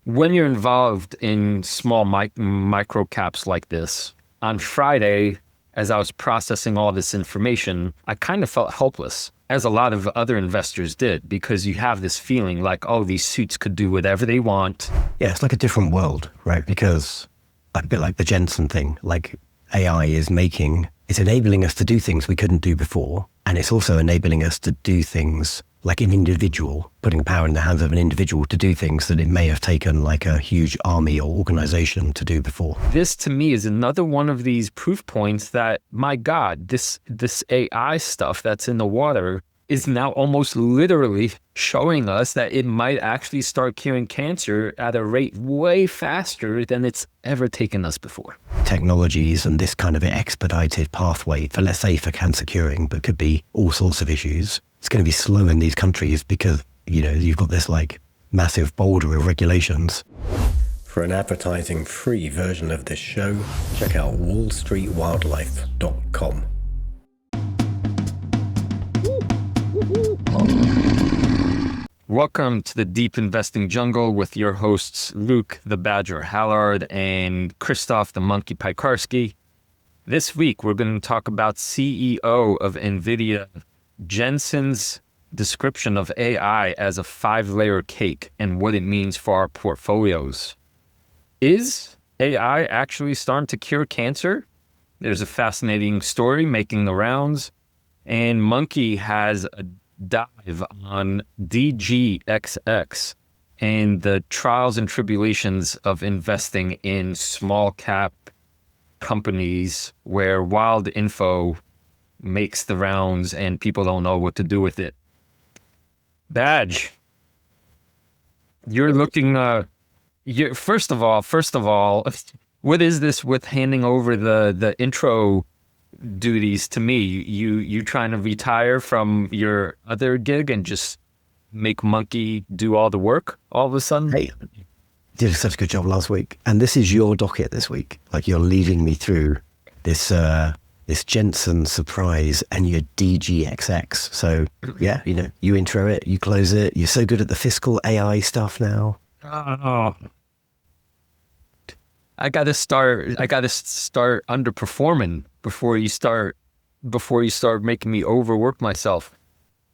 When you're involved in small micro caps like this, on Friday, as I was processing all this information, I kind of felt helpless, as a lot of other investors did, because you have this feeling like, oh, these suits could do whatever they want. Yeah, it's like a different world, right? Because a bit like the Jensen thing, like AI it's enabling us to do things we couldn't do before. And it's also enabling us to do things like an individual, putting power in the hands of an individual to do things that it may have taken like a huge army or organization to do before. This to me is another one of these proof points that, my God, this AI stuff that's in the water is now almost literally showing us that it might actually start curing cancer at a rate way faster than it's ever taken us before. Technologies and this kind of expedited pathway for, let's say, for cancer curing, but could be all sorts of issues. It's going to be slow in these countries because, you've got this like massive boulder of regulations. For an advertising-free version of this show, check out wallstreetwildlife.com. Welcome to the Deep Investing Jungle with your hosts, Luke the Badger Hallard and Christoph the Monkey Piekarski. This week, we're going to talk about CEO of NVIDIA, Jensen's description of AI as a 5-layer cake and what it means for our portfolios. Is AI actually starting to cure cancer? There's a fascinating story making the rounds, and Monkey has a dive on DGXX and the trials and tribulations of investing in small cap companies where wild info makes the rounds and people don't know what to do with it. Badge, you're looking, first of all, what is this with handing over the intro duties to me? You trying to retire from your other gig and just make Monkey do all the work all of a sudden? Hey, you did such a good job last week. And this is your docket this week. Like, you're leading me through this Jensen surprise and your DGXX. So yeah, you intro it, you close it. You're so good at the fiscal AI stuff now. Oh, I gotta start underperforming before you start making me overwork myself.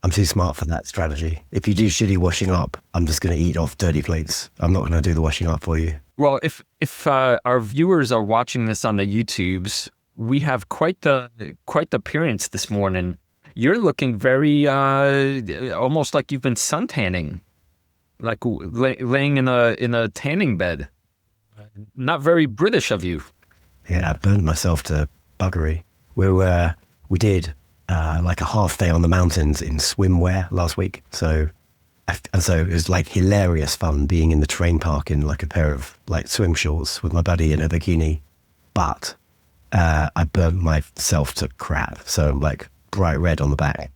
I'm too smart for that strategy. If you do shitty washing up, I'm just going to eat off dirty plates. I'm not going to do the washing up for you. Well, if our viewers are watching this on the YouTubes, we have quite the appearance this morning. You're looking very almost like you've been suntanning, like laying in a tanning bed. Not very British of you. Yeah, I burned myself to buggery. We did like a half day on the mountains in swimwear last week. So it was like hilarious fun being in the terrain park in like a pair of like swim shorts with my buddy in a bikini. But I burnt myself to crap. So I'm like bright red on the back.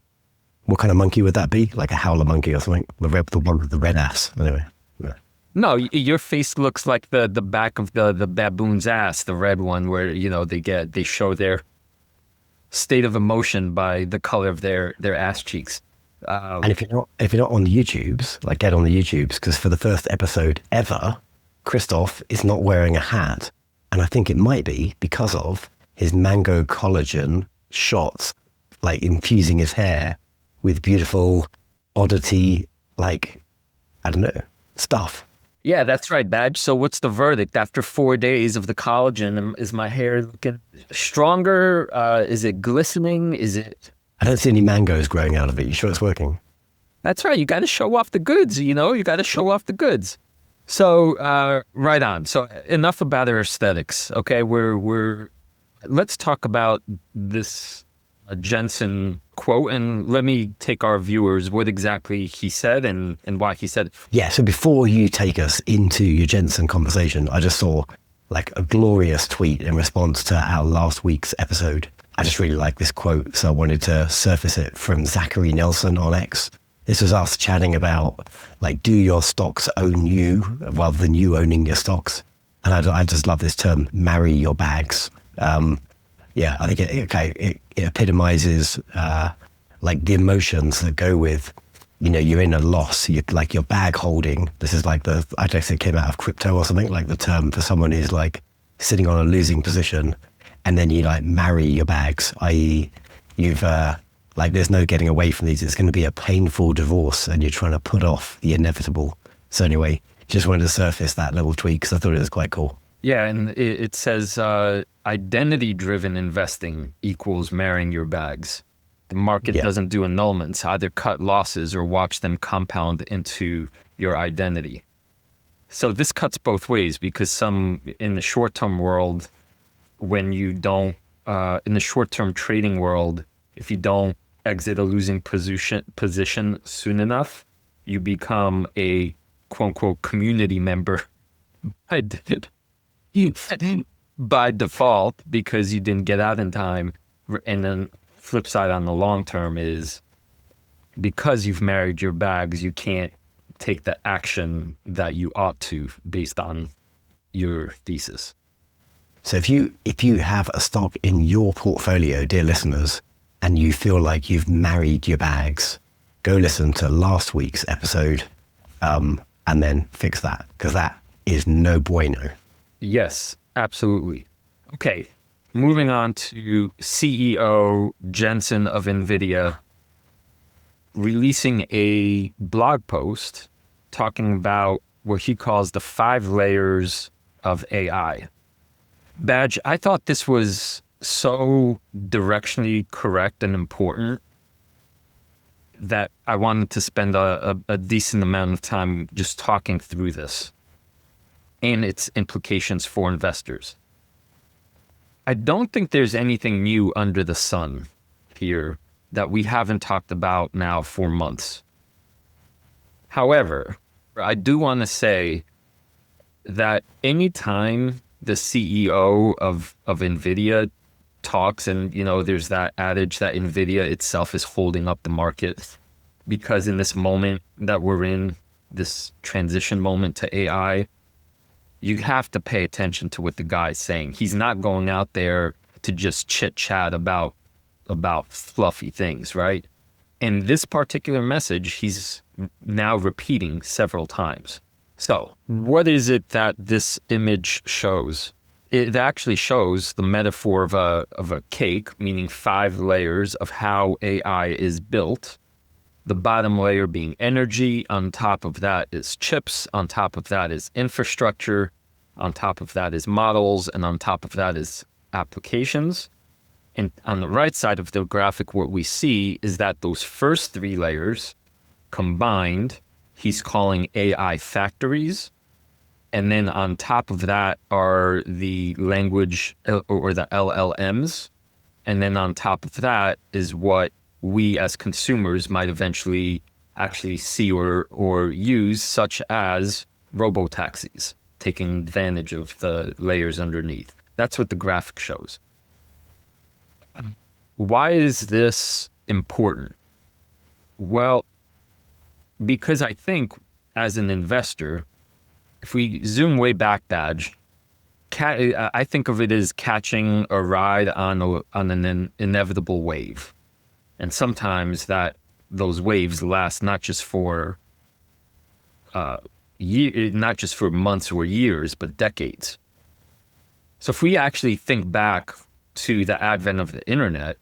What kind of monkey would that be? Like a howler monkey or something? The one with the red ass. Anyway. Yeah. No, your face looks like the back of the baboon's ass, the red one, where they show their state of emotion by the color of their ass cheeks. And if you're not on the YouTubes, like get on the YouTubes, because for the first episode ever, Christoph is not wearing a hat, and I think it might be because of his mango collagen shots, like infusing his hair with beautiful oddity, like I don't know, stuff. Yeah, that's right, Badge. So what's the verdict? After 4 days of the collagen, is my hair looking stronger? Is it glistening? I don't see any mangoes growing out of it. You sure it's working? That's right. You got to show off the goods, you got to show off the goods. So, right on. So enough about our aesthetics. Okay. Let's talk about this Jensen quote, and let me take our viewers what exactly he said and why he said it. Yeah, so before you take us into your Jensen conversation, I just saw like a glorious tweet in response to our last week's episode. I just really like this quote, so I wanted to surface it from Zachary Nelson on X. This was us chatting about like, do your stocks own you rather than you owning your stocks? And I just love this term, marry your bags. Yeah, I think it epitomizes like the emotions that go with you're in a loss. You're like your bag holding. This is like I guess it came out of crypto or something, like the term for someone who's like sitting on a losing position, and then you like marry your bags, i.e. you've like there's no getting away from these. It's going to be a painful divorce, and you're trying to put off the inevitable. So anyway, just wanted to surface that little tweak because I thought it was quite cool. Yeah, and it says identity-driven investing equals marrying your bags. The market doesn't do annulments, either cut losses or watch them compound into your identity. So this cuts both ways, because in the short-term world, when you don't, in the short-term trading world, if you don't exit a losing position soon enough, you become a quote-unquote community member. I did. By default, because you didn't get out in time. And then flip side on the long term is, because you've married your bags, you can't take the action that you ought to based on your thesis. So if you have a stock in your portfolio, dear listeners, and you feel like you've married your bags, go listen to last week's episode and then fix that, because that is no bueno. Yes, absolutely. Okay, moving on to CEO Jensen of NVIDIA releasing a blog post talking about what he calls the 5 layers of AI. Badge, I thought this was so directionally correct and important that I wanted to spend a decent amount of time just talking through this and its implications for investors. I don't think there's anything new under the sun here that we haven't talked about now for months. However, I do want to say that anytime the CEO of NVIDIA talks, and there's that adage that NVIDIA itself is holding up the market, because in this moment that we're in, this transition moment to AI, you have to pay attention to what the guy's saying. He's not going out there to just chit chat about fluffy things, right? And this particular message, he's now repeating several times. So what is it that this image shows? It actually shows the metaphor of a cake, meaning 5 layers of how AI is built. The bottom layer being energy, on top of that is chips, on top of that is infrastructure, on top of that is models, and on top of that is applications. And on the right side of the graphic, what we see is that those first 3 layers combined, he's calling AI factories. And then on top of that are the language or the LLMs. And then on top of that is what we as consumers might eventually actually see or use, such as robo-taxis, taking advantage of the layers underneath. That's what the graphic shows. Why is this important? Well, because I think as an investor, if we zoom way back, Badge, I think of it as catching a ride on an inevitable wave. And sometimes those waves last not just for not just for months or years, but decades. So if we actually think back to the advent of the internet,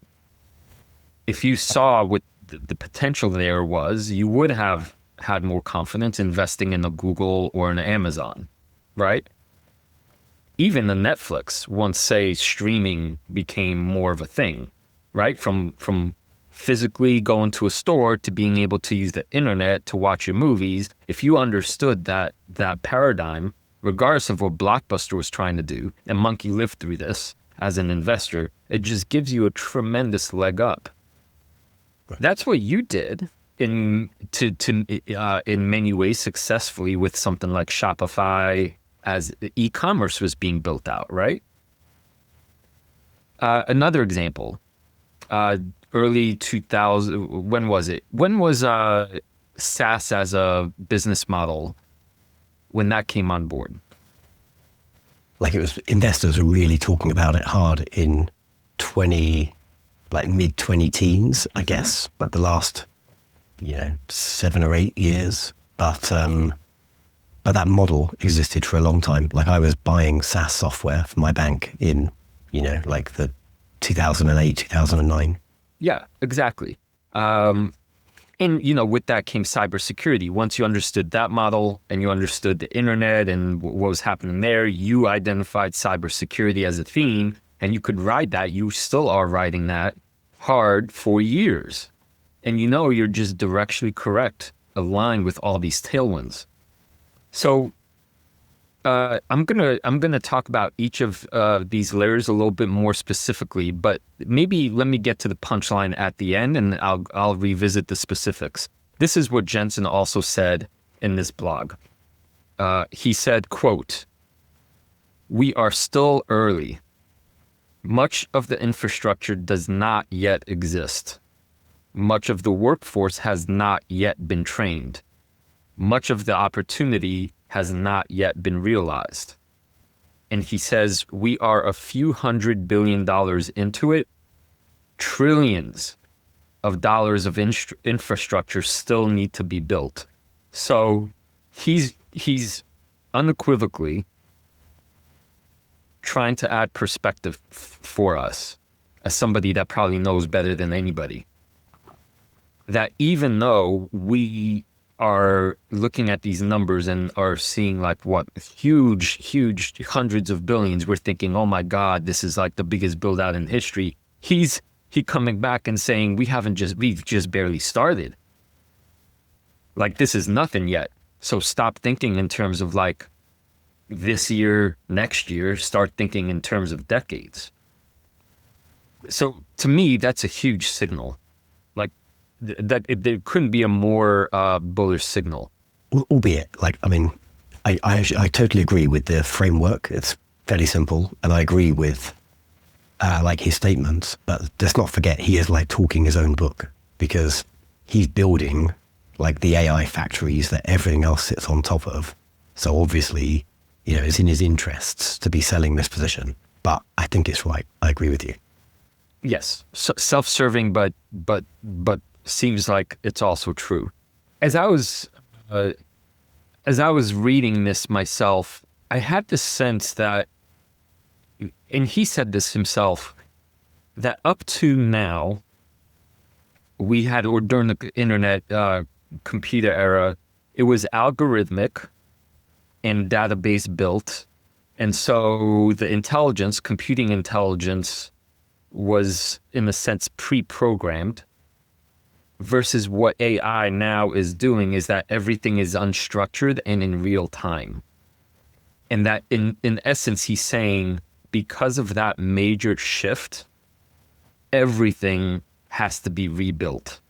if you saw what the potential there was, you would have had more confidence investing in a Google or an Amazon, right? Even a Netflix, once, say, streaming became more of a thing, right? From physically going to a store to being able to use the internet to watch your movies. If you understood that paradigm, regardless of what Blockbuster was trying to do, and Monkey lived through this as an investor, it just gives you a tremendous leg up. Right. That's what you did in many ways successfully with something like Shopify as e-commerce was being built out, right? Another example, early 2000, when was it? When was SaaS as a business model, when that came on board? Like it was, investors were really talking about it hard in mid 20 teens, I guess, but the last 7 or 8 years. But that model existed for a long time. Like I was buying SaaS software for my bank in, like the 2008, 2009. Yeah, exactly. And, with that came cybersecurity. Once you understood that model and you understood the internet and what was happening there, you identified cybersecurity as a theme and you could ride that. You still are riding that hard for years. And you're just directionally correct, aligned with all these tailwinds. So I'm gonna talk about each of these layers a little bit more specifically, but maybe let me get to the punchline at the end, and I'll revisit the specifics. This is what Jensen also said in this blog. He said, quote, "We are still early. Much of the infrastructure does not yet exist. Much of the workforce has not yet been trained. Much of the opportunity has not yet been realized." And he says, we are a few $100 billion into it. Trillions of dollars of infrastructure still need to be built. So he's unequivocally trying to add perspective for us as somebody that probably knows better than anybody, that even though we are looking at these numbers and are seeing like huge hundreds of billions, we're thinking, oh my God, this is like the biggest build out in history. He coming back and saying we've just barely started. Like this is nothing yet. So stop thinking in terms of like this year, next year, start thinking in terms of decades. So to me, that's a huge signal. Like there couldn't be a more bullish signal. Albeit, I totally agree with the framework. It's fairly simple, and I agree with his statements. But let's not forget, he is like talking his own book, because he's building like the AI factories that everything else sits on top of. So obviously, it's in his interests to be selling this position. But I think it's right. I agree with you. Yes, self-serving, but seems like it's also true. As I was reading this myself, I had this sense that, and he said this himself, that up to now, we had, or during the internet computer era, it was algorithmic and database built. And so the computing intelligence was in a sense pre-programmed, versus what AI now is doing is that everything is unstructured and in real time. And that in essence, he's saying because of that major shift, everything has to be rebuilt.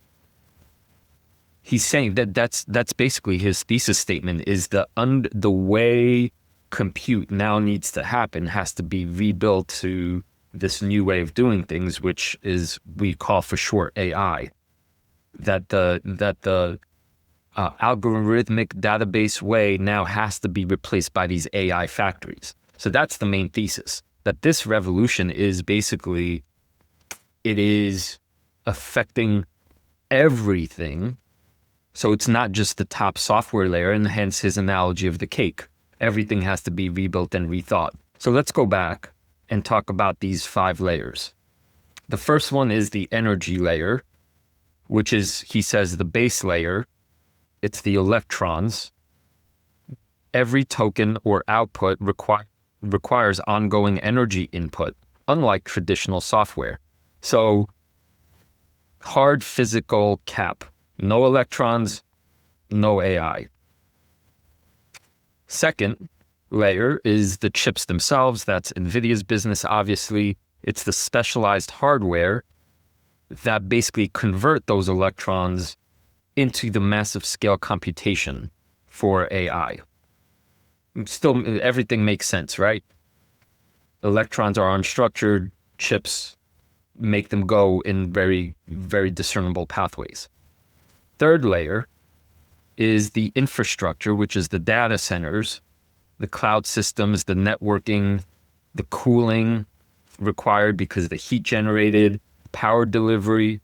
He's saying that that's basically his thesis statement, is the way compute now needs to happen has to be rebuilt to this new way of doing things, which is, we call for short AI. That the algorithmic database way now has to be replaced by these AI factories. So that's the main thesis, that this revolution is basically, it is affecting everything. So it's not just the top software layer, and hence his analogy of the cake. Everything has to be rebuilt and rethought. So let's go back and talk about these 5 layers. The first one is the energy layer, which is, he says, the base layer. It's the electrons. Every token or output requires ongoing energy input, unlike traditional software. So hard physical cap, no electrons, no AI. Second layer is the chips themselves. That's NVIDIA's business, obviously. It's the specialized hardware that basically convert those electrons into the massive scale computation for AI. Still, everything makes sense, right? Electrons are unstructured, chips make them go in very, very discernible pathways. Third layer is the infrastructure, which is the data centers, the cloud systems, the networking, the cooling required because of the heat generated, power delivery,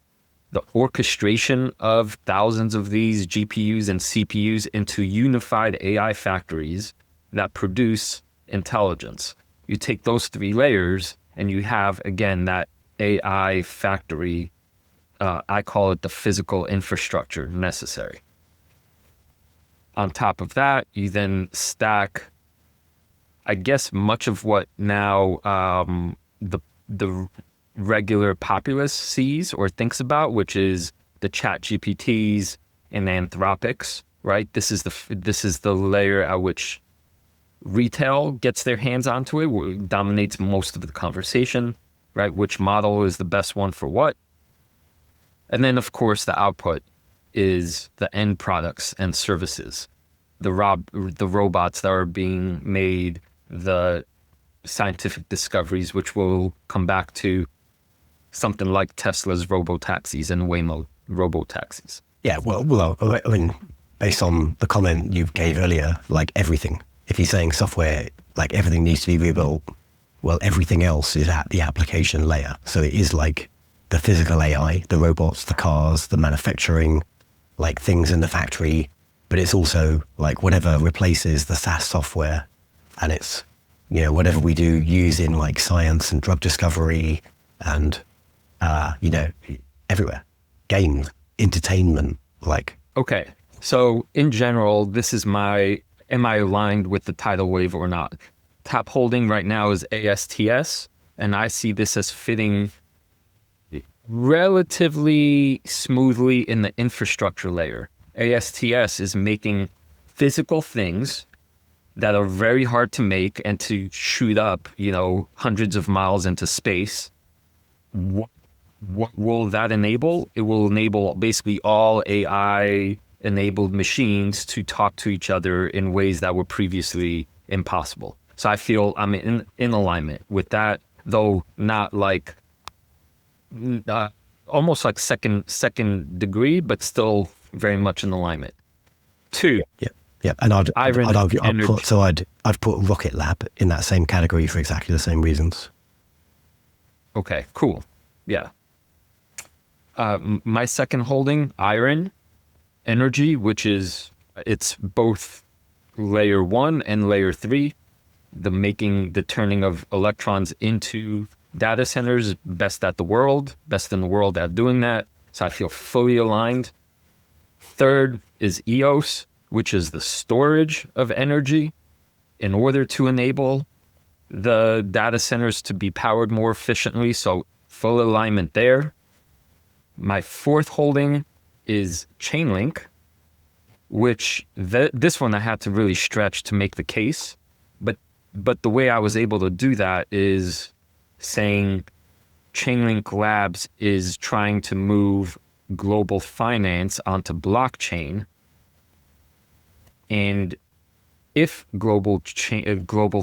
the orchestration of thousands of these GPUs and CPUs into unified AI factories that produce intelligence. You take those three layers and you have, again, that AI factory. I call it the physical infrastructure necessary. On top of that, you then stack, I guess, much of what now the regular populace sees or thinks about, which is the ChatGPTs and Anthropics, right? This is the layer at which retail gets their hands onto it, dominates most of the conversation, right? Which model is the best one for what? And then, of course, the output is the end products and services, the robots that are being made, the scientific discoveries, which will come back to something like Tesla's robotaxis and Waymo robotaxis. Yeah, well, I mean, based on the comment you gave earlier, like everything, if you're saying software, like everything needs to be rebuilt, well, everything else is at the application layer. So it is like the physical AI, the robots, the cars, the manufacturing, like things in the factory, but it's also like whatever replaces the SaaS software, and it's, you know, whatever we do use in like science and drug discovery and, you know, everywhere, games, entertainment, like. Okay. So in general, this is am I aligned with the tidal wave or not? Top holding right now is ASTS, and I see this as fitting relatively smoothly in the infrastructure layer. ASTS is making physical things that are very hard to make and to shoot up, you know, hundreds of miles into space. What will that enable? It will enable basically all AI enabled machines to talk to each other in ways that were previously impossible. So I feel I'm in alignment with that, though not like almost like second degree, but still very much in alignment. 2. Yeah, and I'd argue, energy. I'd put Rocket Lab in that same category for exactly the same reasons. Okay, cool. Yeah. My second holding, iron energy, which is, it's both layer 1 and layer 3, the turning of electrons into data centers, best in the world at doing that. So I feel fully aligned. Third is EOS, which is the storage of energy in order to enable the data centers to be powered more efficiently. So full alignment there. My fourth holding is Chainlink, which this one I had to really stretch to make the case. But the way I was able to do that is saying Chainlink Labs is trying to move global finance onto blockchain. And if global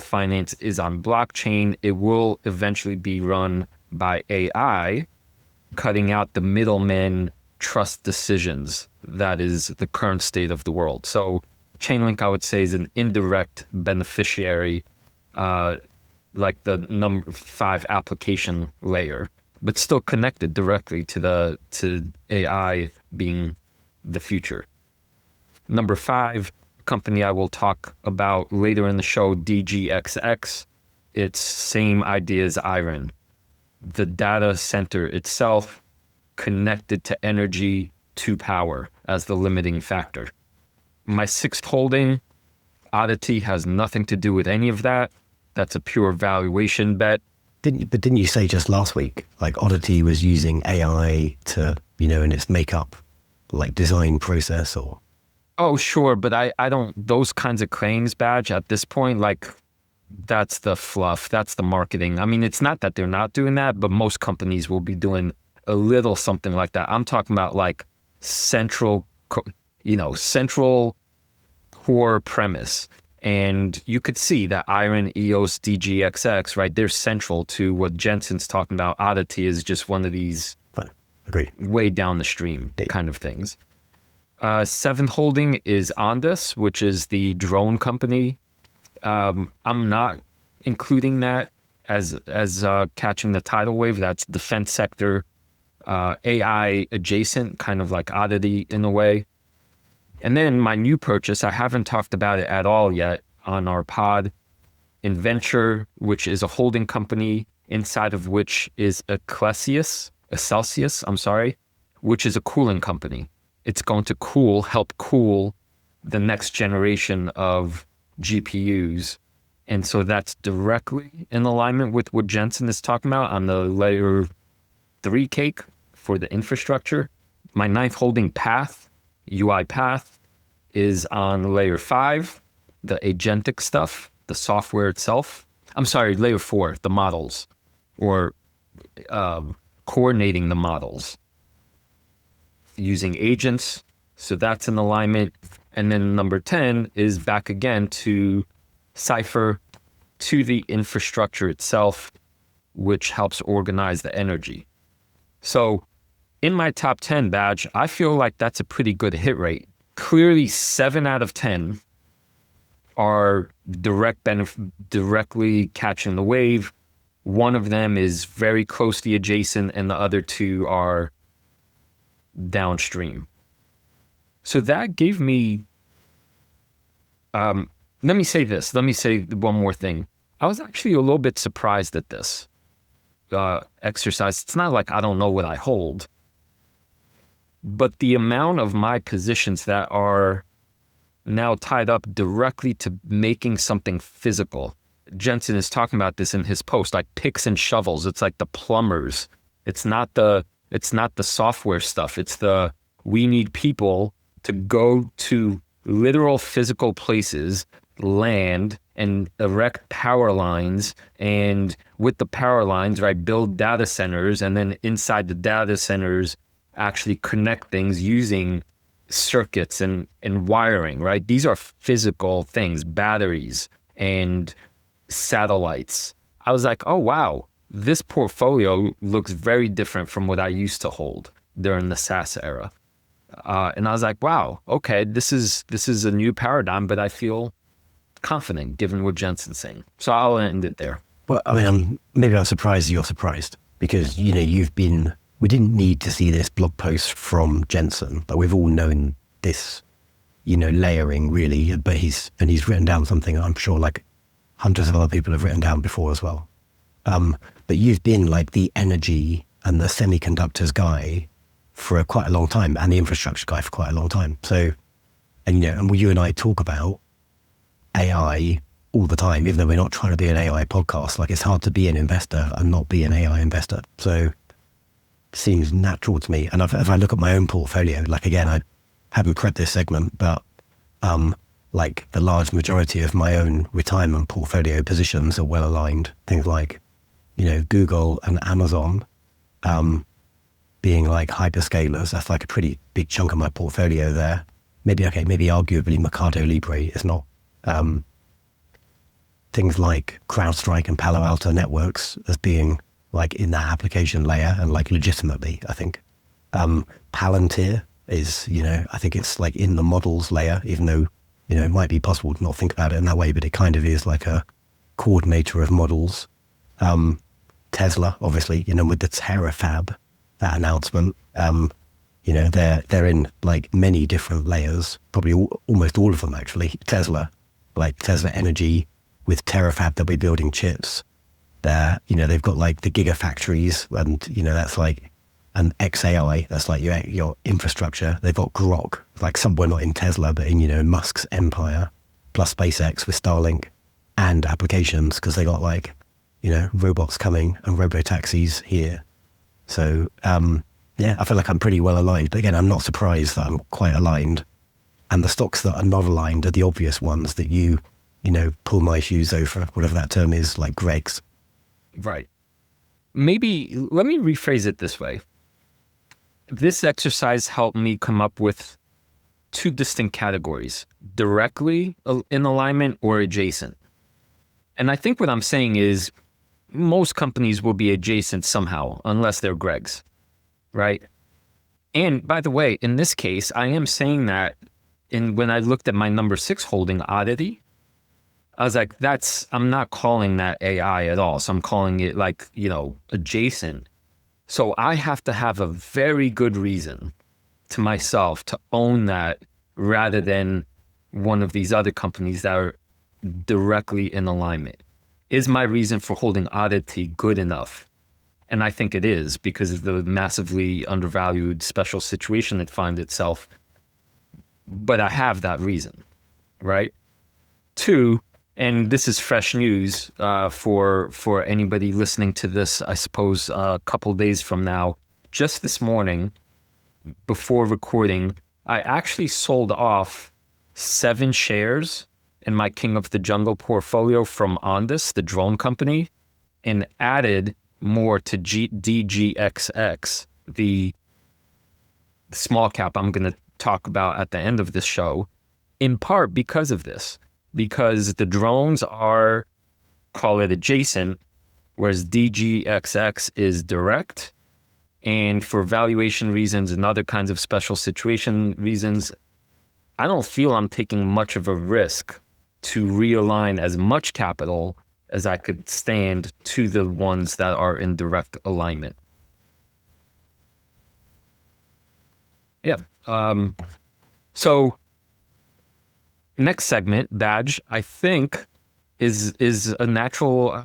finance is on blockchain, it will eventually be run by AI, cutting out the middlemen trust decisions. That is the current state of the world. So Chainlink, I would say, is an indirect beneficiary, like the number 5 application layer, but still connected directly to AI being the future. Number 5, company I will talk about later in the show, DGXX. It's same idea as iron. The data center itself connected to energy to power as the limiting factor. My 6th holding, Oddity, has nothing to do with any of that. That's a pure valuation bet. Didn't you say just last week, like Oddity was using AI to, you know, in its makeup, like design process or? Oh, sure. But I don't, those kinds of claims, Badge, at this point, like that's the fluff. That's the marketing. I mean, it's not that they're not doing that, but most companies will be doing a little something like that. I'm talking about like central core premise. And you could see that Iron, EOS, DGXX, right? They're central to what Jensen's talking about. Oddity is just one of these way down the stream kind of things. 7th holding is Ondas, which is the drone company. I'm not including that as catching the tidal wave. That's defense sector, AI adjacent, kind of like oddity in a way. And then my new purchase, I haven't talked about it at all yet on our pod, Inventure, which is a holding company inside of which is Celsius, which is a cooling company. It's going to help cool the next generation of GPUs. And so that's directly in alignment with what Jensen is talking about on the layer 3 cake for the infrastructure. My ninth holding path, UiPath, is on layer 5, the agentic stuff, the software itself. I'm sorry, layer 4, the models, or coordinating the models using agents. So that's in alignment. And then number 10 is back again to Cypher, to the infrastructure itself, which helps organize the energy. So in my top 10 badge, I feel like that's a pretty good hit rate. Clearly 7 out of 10 are directly catching the wave. One of them is very closely adjacent and the other 2 are downstream. So that gave me, let me say one more thing. I was actually a little bit surprised at this exercise. It's not like I don't know what I hold, but the amount of my positions that are now tied up directly to making something physical. Jensen is talking about this in his post, like picks and shovels. It's like the plumbers. It's not the software stuff. We need people to go to literal physical places, land, and erect power lines, and with the power lines, right, build data centers, and then inside the data centers actually connect things using circuits and wiring, right? These are physical things, batteries and satellites. I was like, oh wow, this portfolio looks very different from what I used to hold during the SaaS era. And I was like, wow, okay, this is a new paradigm, but I feel confident given what Jensen's saying. So I'll end it there. Well, I mean, maybe I'm surprised you're surprised because, we didn't need to see this blog post from Jensen, but we've all known this, layering really, but he's written down something I'm sure like hundreds of other people have written down before as well. But you've been like the energy and the semiconductors guy for quite a long time and the infrastructure guy for quite a long time. So, and you and I talk about AI all the time, even though we're not trying to be an AI podcast. Like it's hard to be an investor and not be an AI investor. So seems natural to me. And if I look at my own portfolio, like again, I haven't prepped this segment, but like the large majority of my own retirement portfolio positions are well aligned. Things like, Google and Amazon being like hyperscalers. That's like a pretty big chunk of my portfolio there. Maybe arguably Mercado Libre is not. Things like CrowdStrike and Palo Alto Networks as being like in that application layer and like legitimately, I think. Palantir is, I think it's like in the models layer, even though, it might be possible to not think about it in that way, but it kind of is like a coordinator of models. Tesla, obviously, with the Terafab, that announcement, they're in like many different layers, probably almost all of them actually. Tesla Energy with Terafab, they'll be building chips. They've got like the gigafactories and, that's like an XAI, that's like your infrastructure. They've got Grok, like somewhere not in Tesla, but in, Musk's empire, plus SpaceX with Starlink and applications because they got like, robots coming and robo-taxis here. So, I feel like I'm pretty well aligned. But again, I'm not surprised that I'm quite aligned. And the stocks that are not aligned are the obvious ones that you pull my shoes over, whatever that term is, like Greg's. Right. Maybe let me rephrase it this way. This exercise helped me come up with 2 distinct categories, directly in alignment or adjacent. And I think what I'm saying is most companies will be adjacent somehow, unless they're Greg's, right? And by the way, in this case, I am saying that when I looked at my number 6 holding, Oddity, I was like, I'm not calling that AI at all. So I'm calling it like, adjacent. So I have to have a very good reason to myself to own that rather than one of these other companies that are directly in alignment. Is my reason for holding oddity good enough? And I think it is, because of the massively undervalued special situation it finds itself. But I have that reason, right? Two, and this is fresh news for anybody listening to this, I suppose, a couple days from now. Just this morning, before recording, I actually sold off 7 shares in my King of the Jungle portfolio from Ondas, the drone company, and added more to DGXX, the small cap I'm going to talk about at the end of this show, in part because of this. Because the drones are, call it adjacent, whereas DGXX is direct. And for valuation reasons and other kinds of special situation reasons, I don't feel I'm taking much of a risk to realign as much capital as I could stand to the ones that are in direct alignment. Yeah. So next segment, Badge, I think is a natural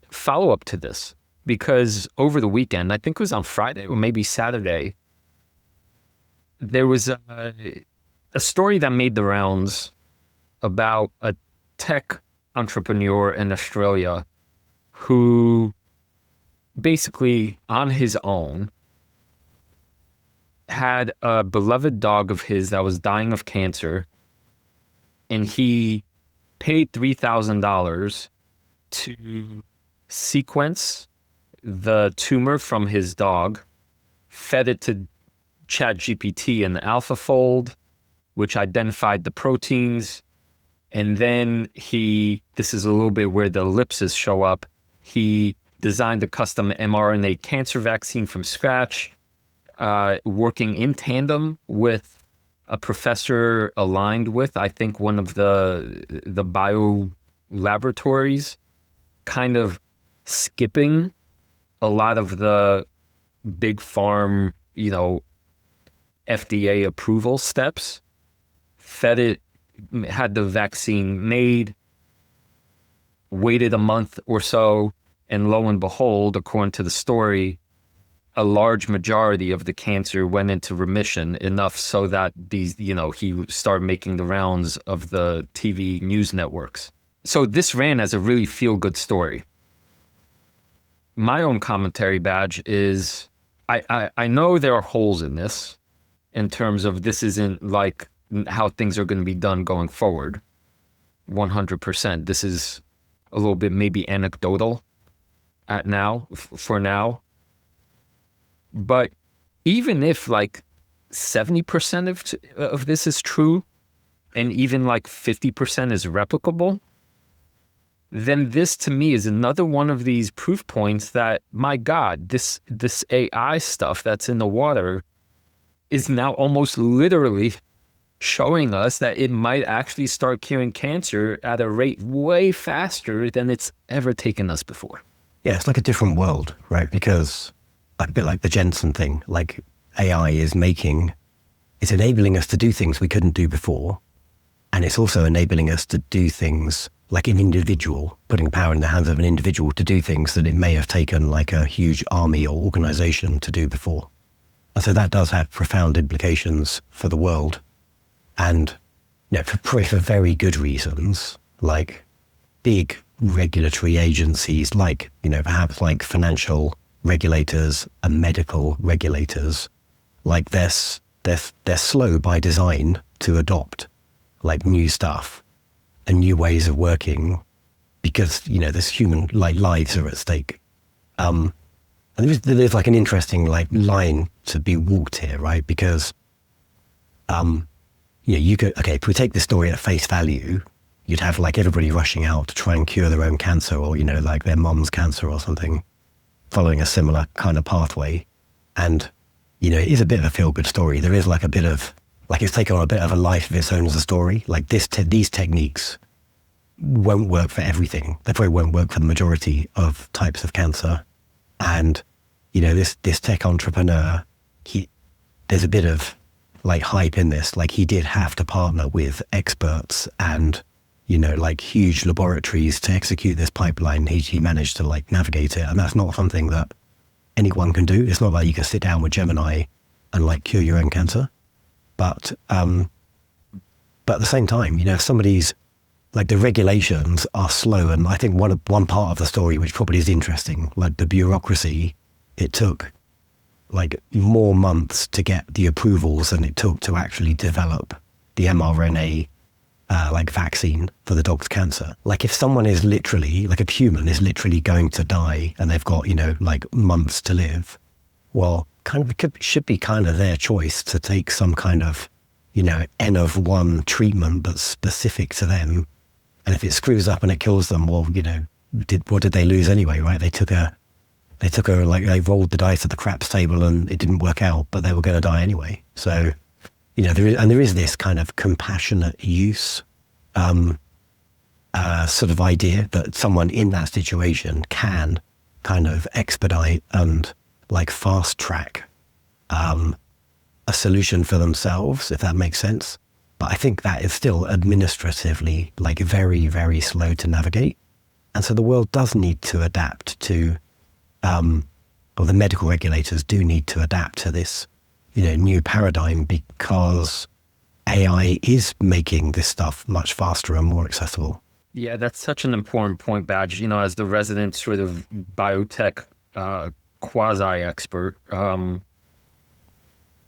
follow-up to this, because over the weekend, I think it was on Friday or maybe Saturday, there was a story that made the rounds about a tech entrepreneur in Australia who basically on his own had a beloved dog of his that was dying of cancer, and he paid $3,000 to sequence the tumor from his dog, fed it to ChatGPT and AlphaFold, which identified the proteins. And then this is a little bit where the ellipses show up, he designed a custom mRNA cancer vaccine from scratch, working in tandem with a professor aligned with, I think, one of the bio laboratories, kind of skipping a lot of the big farm, FDA approval steps, fed it, had the vaccine made, waited a month or so, and lo and behold, according to the story, a large majority of the cancer went into remission, enough so that he started making the rounds of the TV news networks. So this ran as a really feel-good story. My own commentary, Badge, is I know there are holes in this in terms of this isn't like how things are going to be done going forward. 100%. This is a little bit maybe anecdotal for now. But even if like 70% of this is true, and even like 50% is replicable, then this to me is another one of these proof points that, my God, this AI stuff that's in the water is now almost literally showing us that it might actually start curing cancer at a rate way faster than it's ever taken us before. Yeah, it's like a different world, right? Because a bit like the Jensen thing, like AI is it's enabling us to do things we couldn't do before. And it's also enabling us to do things like an individual, putting power in the hands of an individual to do things that it may have taken like a huge army or organization to do before. And so that does have profound implications for the world. And for very good reasons, like big regulatory agencies, like, perhaps like financial regulators and medical regulators, like they're slow by design to adopt like new stuff and new ways of working, because there's human lives are at stake. And there's like an interesting line to be walked here, right? Because you could, if we take this story at face value, you'd have like everybody rushing out to try and cure their own cancer, or like their mom's cancer or something, following a similar kind of pathway. And it is a bit of a feel-good story. There is like a bit of it's taken on a bit of a life of its own as a story. Like these techniques won't work for everything. They probably won't work for the majority of types of cancer. And, you know, this tech entrepreneur, there's a bit of like hype in this. Like he did have to partner with experts and, you know, like huge laboratories to execute this pipeline. He managed to like navigate it. And that's not something that anyone can do. It's not like you can sit down with Gemini and like cure your own cancer. But at the same time, you know, if somebody's like the regulations are slow. And I think one part of the story, which probably is interesting, like the bureaucracy, it took like more months to get the approvals than it took to actually develop the mRNA like vaccine for the dog's cancer. Like if someone is literally, like a human is literally going to die and they've got, you know, like months to live, well, kind of should be kind of their choice to take some kind of, you know, N of 1 treatment that's specific to them. And if it screws up and it kills them, well, you know, what did they lose anyway, right? They took a like they rolled the dice at the craps table and it didn't work out, but they were going to die anyway. So, you know, there is this kind of compassionate use sort of idea that someone in that situation can kind of expedite and like fast track a solution for themselves, if that makes sense. But I think that is still administratively like very, very slow to navigate. And so the world does need to adapt to, or the medical regulators do need to adapt to this, you know, new paradigm, because AI is making this stuff much faster and more accessible. Yeah, that's such an important point, Badge. You know, as the resident sort of biotech quasi-expert,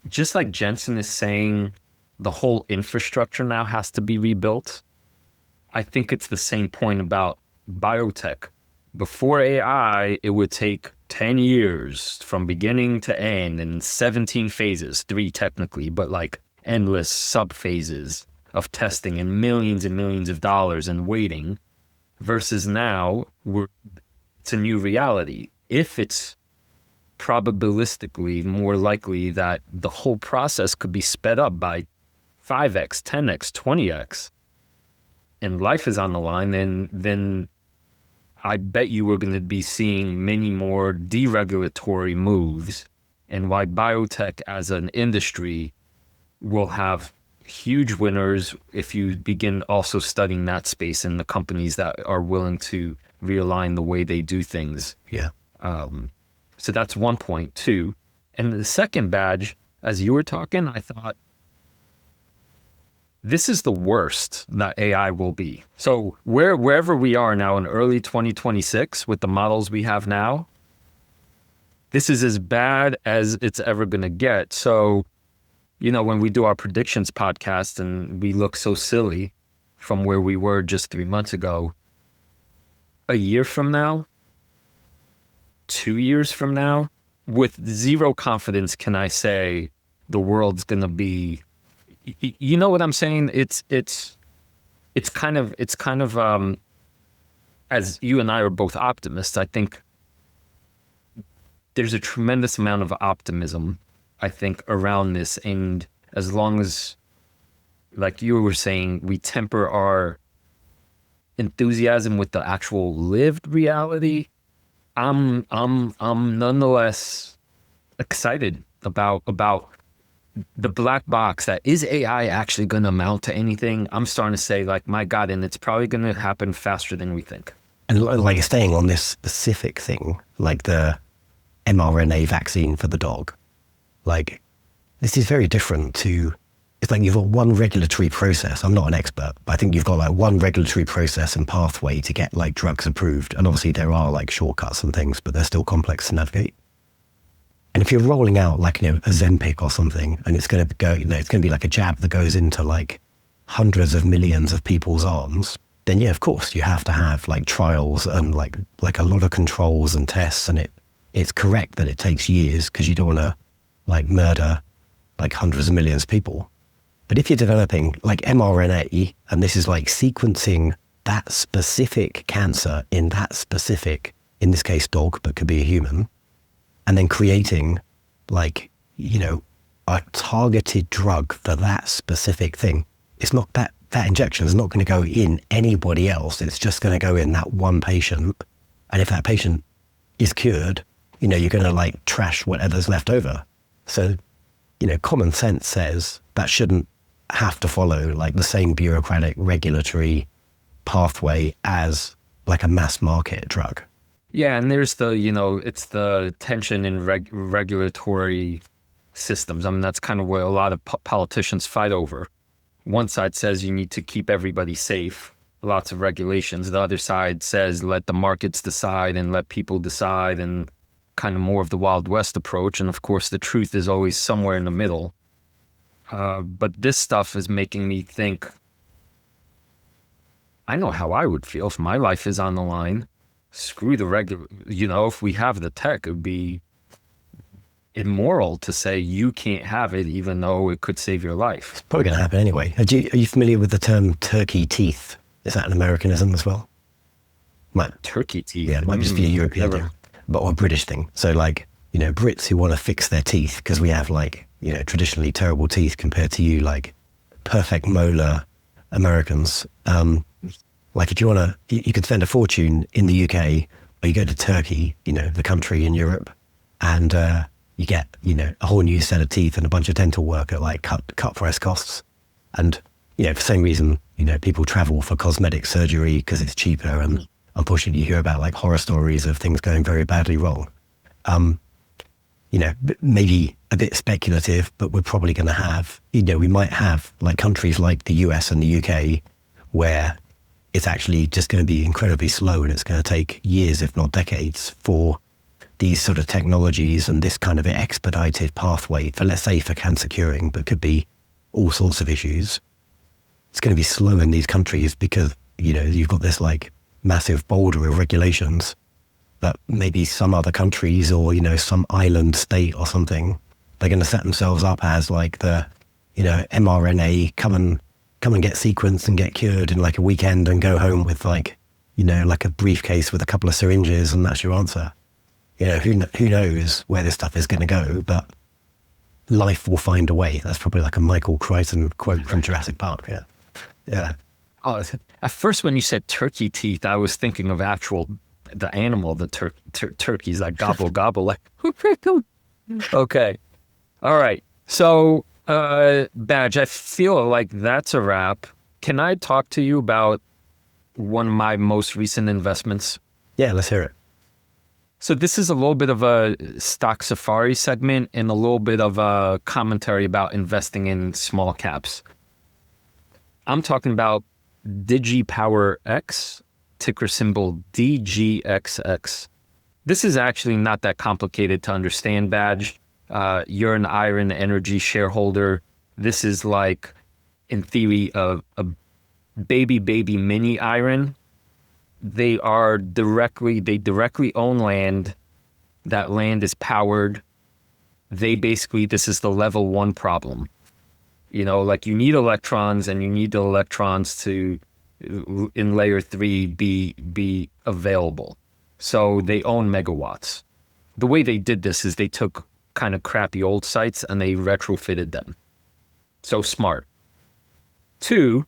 just like Jensen is saying, the whole infrastructure now has to be rebuilt. I think it's the same point about biotech. Before AI, it would take 10 years from beginning to end in 17 phases, 3 technically, but like endless sub-phases of testing and millions of dollars and waiting, versus now it's a new reality. If it's probabilistically more likely that the whole process could be sped up by 5x, 10x, 20x, and life is on the line, then I bet you we're going to be seeing many more deregulatory moves, and why biotech as an industry will have huge winners if you begin also studying that space and the companies that are willing to realign the way they do things. Yeah. So that's one point, too. And the second, Badge, as you were talking, I thought, this is the worst that AI will be. So wherever we are now in early 2026 with the models we have now, this is as bad as it's ever going to get. So, you know, when we do our predictions podcast and we look so silly from where we were just 3 months ago, a year from now, 2 years from now, with zero confidence can I say the world's going to be, you know what I'm saying? It's kind of as you and I are both optimists, I think there's a tremendous amount of optimism, I think, around this. And as long as, like you were saying, we temper our enthusiasm with the actual lived reality, I'm nonetheless excited about the black box. That is AI actually going to amount to anything? I'm starting to say, like, my God, and it's probably going to happen faster than we think. And like staying on this specific thing, like the mRNA vaccine for the dog, like this is very different to, it's like you've got one regulatory process. I'm not an expert, but I think you've got like one regulatory process and pathway to get like drugs approved. And obviously there are like shortcuts and things, but they're still complex to navigate. And if you're rolling out like, you know, a Zempic or something, and it's going to go, you know, it's going to be like a jab that goes into like hundreds of millions of people's arms, then yeah, of course you have to have like trials and like a lot of controls and tests. And it's correct that it takes years because you don't want to like murder like hundreds of millions of people. But if you're developing like mRNA, and this is like sequencing that specific cancer in that specific, in this case dog, but could be a human, and then creating like, you know, a targeted drug for that specific thing, it's not that injection is not going to go in anybody else. It's just going to go in that one patient. And if that patient is cured, you're going to like trash whatever's left over. So, common sense says that shouldn't have to follow like the same bureaucratic regulatory pathway as like a mass market drug. Yeah, and there's the, it's the tension in regulatory systems. I mean, that's kind of where a lot of politicians fight over. One side says you need to keep everybody safe, lots of regulations. The other side says let the markets decide and let people decide, and kind of more of the Wild West approach. And of course, the truth is always somewhere in the middle. But this stuff is making me think, I know how I would feel if my life is on the line. Screw the regular, if we have the tech, it would be immoral to say you can't have it, even though it could save your life. It's probably going to happen anyway. Are you familiar with the term turkey teeth? Is that an Americanism as well? Turkey teeth? Yeah, it might just be a European thing, or a British thing. So like, Brits who want to fix their teeth because we have like, traditionally terrible teeth compared to you, like perfect molar Americans. Like if you want to, you could spend a fortune in the UK, or you go to Turkey, the country in Europe, and you get, a whole new set of teeth and a bunch of dental work at like cut price costs. And, for the same reason, people travel for cosmetic surgery because it's cheaper. And unfortunately, you hear about like horror stories of things going very badly wrong. Maybe a bit speculative, but we're probably going to have, we might have like countries like the US and the UK where it's actually just going to be incredibly slow, and it's going to take years, if not decades, for these sort of technologies and this kind of expedited pathway for, let's say, for cancer curing, but could be all sorts of issues. It's going to be slow in these countries because, you've got this like massive boulder of regulations that maybe some other countries or, some island state or something, they're going to set themselves up as like the, mRNA, come and get sequenced and get cured in like a weekend and go home with like, like a briefcase with a couple of syringes, and that's your answer. Who knows where this stuff is going to go, but life will find a way. That's probably like a Michael Crichton quote from Jurassic Park. Yeah. Yeah. Oh, at first when you said turkey teeth, I was thinking of the animal, the turkeys that gobble, gobble, like, okay. All right. So, Badge, I feel like that's a wrap. Can I talk to you about one of my most recent investments? Yeah, let's hear it. So this is a little bit of a stock safari segment and a little bit of a commentary about investing in small caps. I'm talking about Digi Power X, ticker symbol DGXX. This is actually not that complicated to understand, Badge. You're an Iron Energy shareholder. This is like, in theory, a baby mini Iron. They directly own land. That land is powered. This is the level 1 problem. Like you need electrons, and you need the electrons to, in layer 3, be available. So they own megawatts. The way they did this is they took kind of crappy old sites and they retrofitted them. So smart. 2,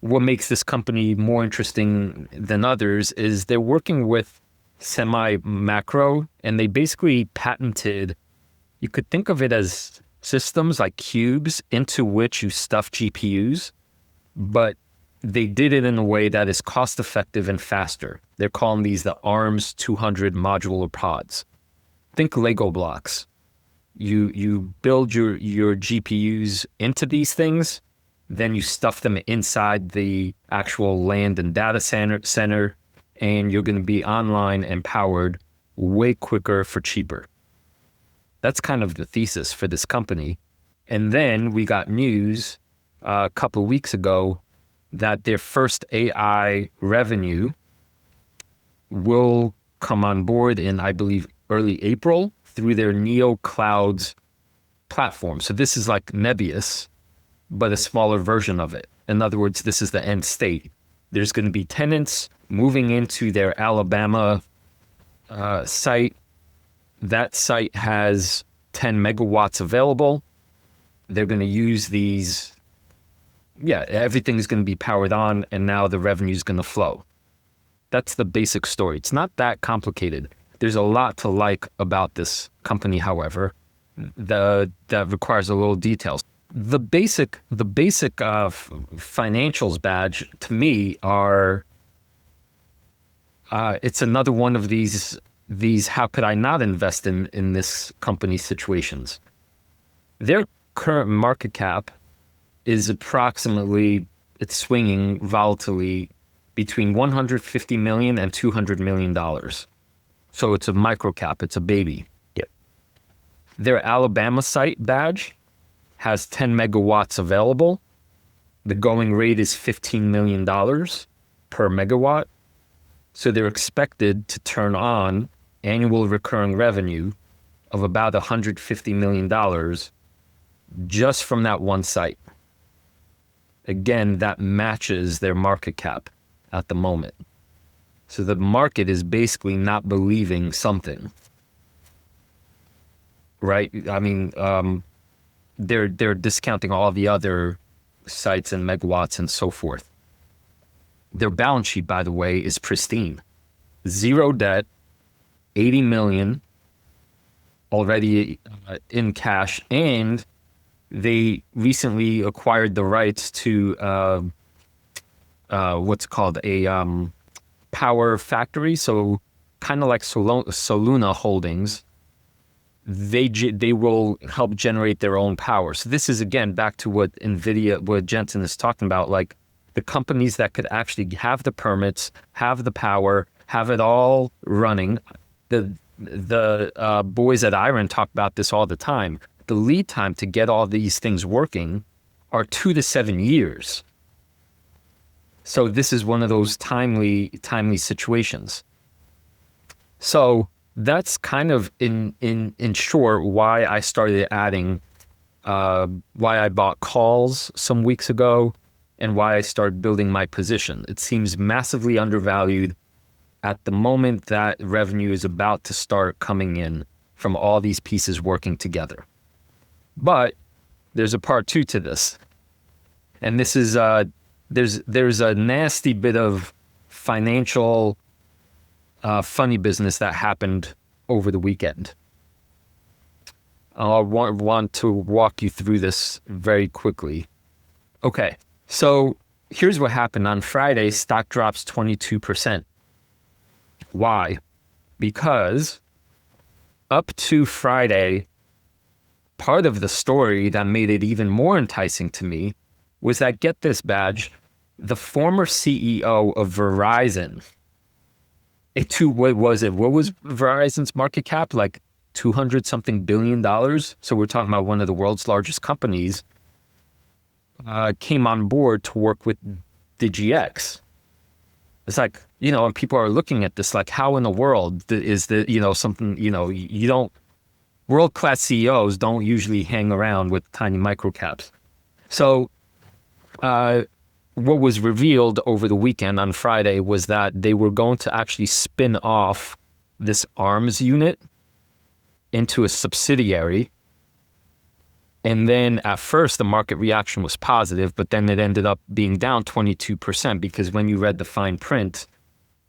what makes this company more interesting than others is they're working with semi-macro, and they basically patented, you could think of it as systems like cubes into which you stuff GPUs, but they did it in a way that is cost effective and faster. They're calling these the ARMS 200 modular pods. Think Lego blocks. You build your GPUs into these things, then you stuff them inside the actual land and data center, and you're going to be online and powered way quicker for cheaper. That's kind of the thesis for this company. And then we got news a couple of weeks ago that their first AI revenue will come on board in, I believe, early April through their Neo Clouds platform. So this is like Nebius, but a smaller version of it. In other words, this is the end state. There's going to be tenants moving into their Alabama site. That site has 10 megawatts available. They're going to use these. Yeah, everything's going to be powered on, and now the revenue is going to flow. That's the basic story. It's not that complicated. There's a lot to like about this company, however, that requires a little details. The basic financials badge to me are it's another one of these how could I not invest in this company situations. Their current market cap is approximately, it's swinging volatilely between 150 million and 200 million dollars. So it's a micro cap, it's a baby. Yep. Their Alabama site badge has 10 megawatts available. The going rate is $15 million per megawatt. So they're expected to turn on annual recurring revenue of about $150 million just from that one site. Again, that matches their market cap at the moment. So the market is basically not believing something, right? I mean, they're discounting all the other sites and megawatts and so forth. Their balance sheet, by the way, is pristine. Zero debt, 80 million already in cash, and they recently acquired the rights to what's called a power factory. So kind of like Soluna Holdings, they will help generate their own power. So this is, again, back to what NVIDIA, what Jensen is talking about, like the companies that could actually have the permits, have the power, have it all running. The boys at Iron talk about this all the time. The lead time to get all these things working are 2 to 7 years. So this is one of those timely situations. So that's kind of in short why I started adding, why I bought calls some weeks ago and why I started building my position. It seems massively undervalued at the moment that revenue is about to start coming in from all these pieces working together. But there's a part 2 to this. And this is, there's a nasty bit of financial funny business that happened over the weekend. I want to walk you through this very quickly. Okay, so here's what happened. On Friday, stock drops 22%. Why? Because up to Friday, part of the story that made it even more enticing to me was that, get this badge, the former CEO of Verizon, what was Verizon's market cap? Like 200 something billion dollars. So we're talking about one of the world's largest companies, came on board to work with DGX. It's like, and people are looking at this like, how in the world is the, something, you don't, world-class CEOs don't usually hang around with tiny microcaps. So what was revealed over the weekend on Friday was that they were going to actually spin off this arms unit into a subsidiary. And then at first the market reaction was positive, but then it ended up being down 22% because when you read the fine print,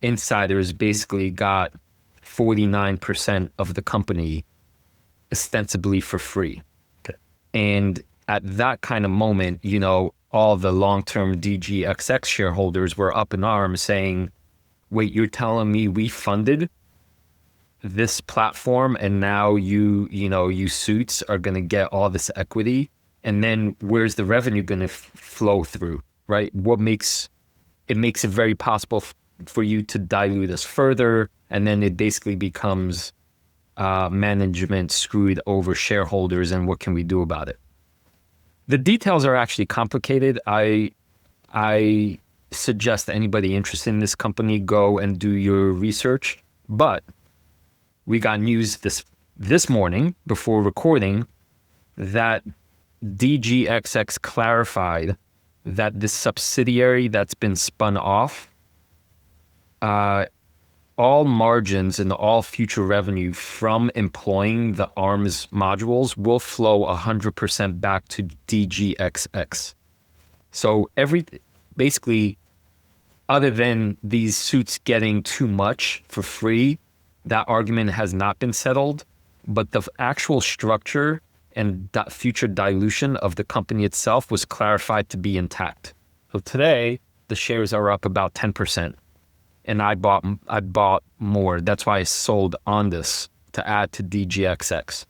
insiders basically got 49% of the company ostensibly for free. Okay. And at that kind of moment, all the long-term DGXX shareholders were up in arms saying, wait, you're telling me we funded this platform and now you suits are going to get all this equity, and then where's the revenue going to flow through, right? What makes it very possible for you to dilute us further, and then it basically becomes management screwed over shareholders, and what can we do about it? The details are actually complicated. I suggest anybody interested in this company go and do your research. But we got news this morning before recording that DGXX clarified that this subsidiary that's been spun off, all margins and all future revenue from employing the ARMS modules will flow 100% back to DGXX. So basically, other than these suits getting too much for free, that argument has not been settled, but the actual structure and future dilution of the company itself was clarified to be intact. So today, the shares are up about 10%. And I bought more. That's why I sold on this to add to DGXX.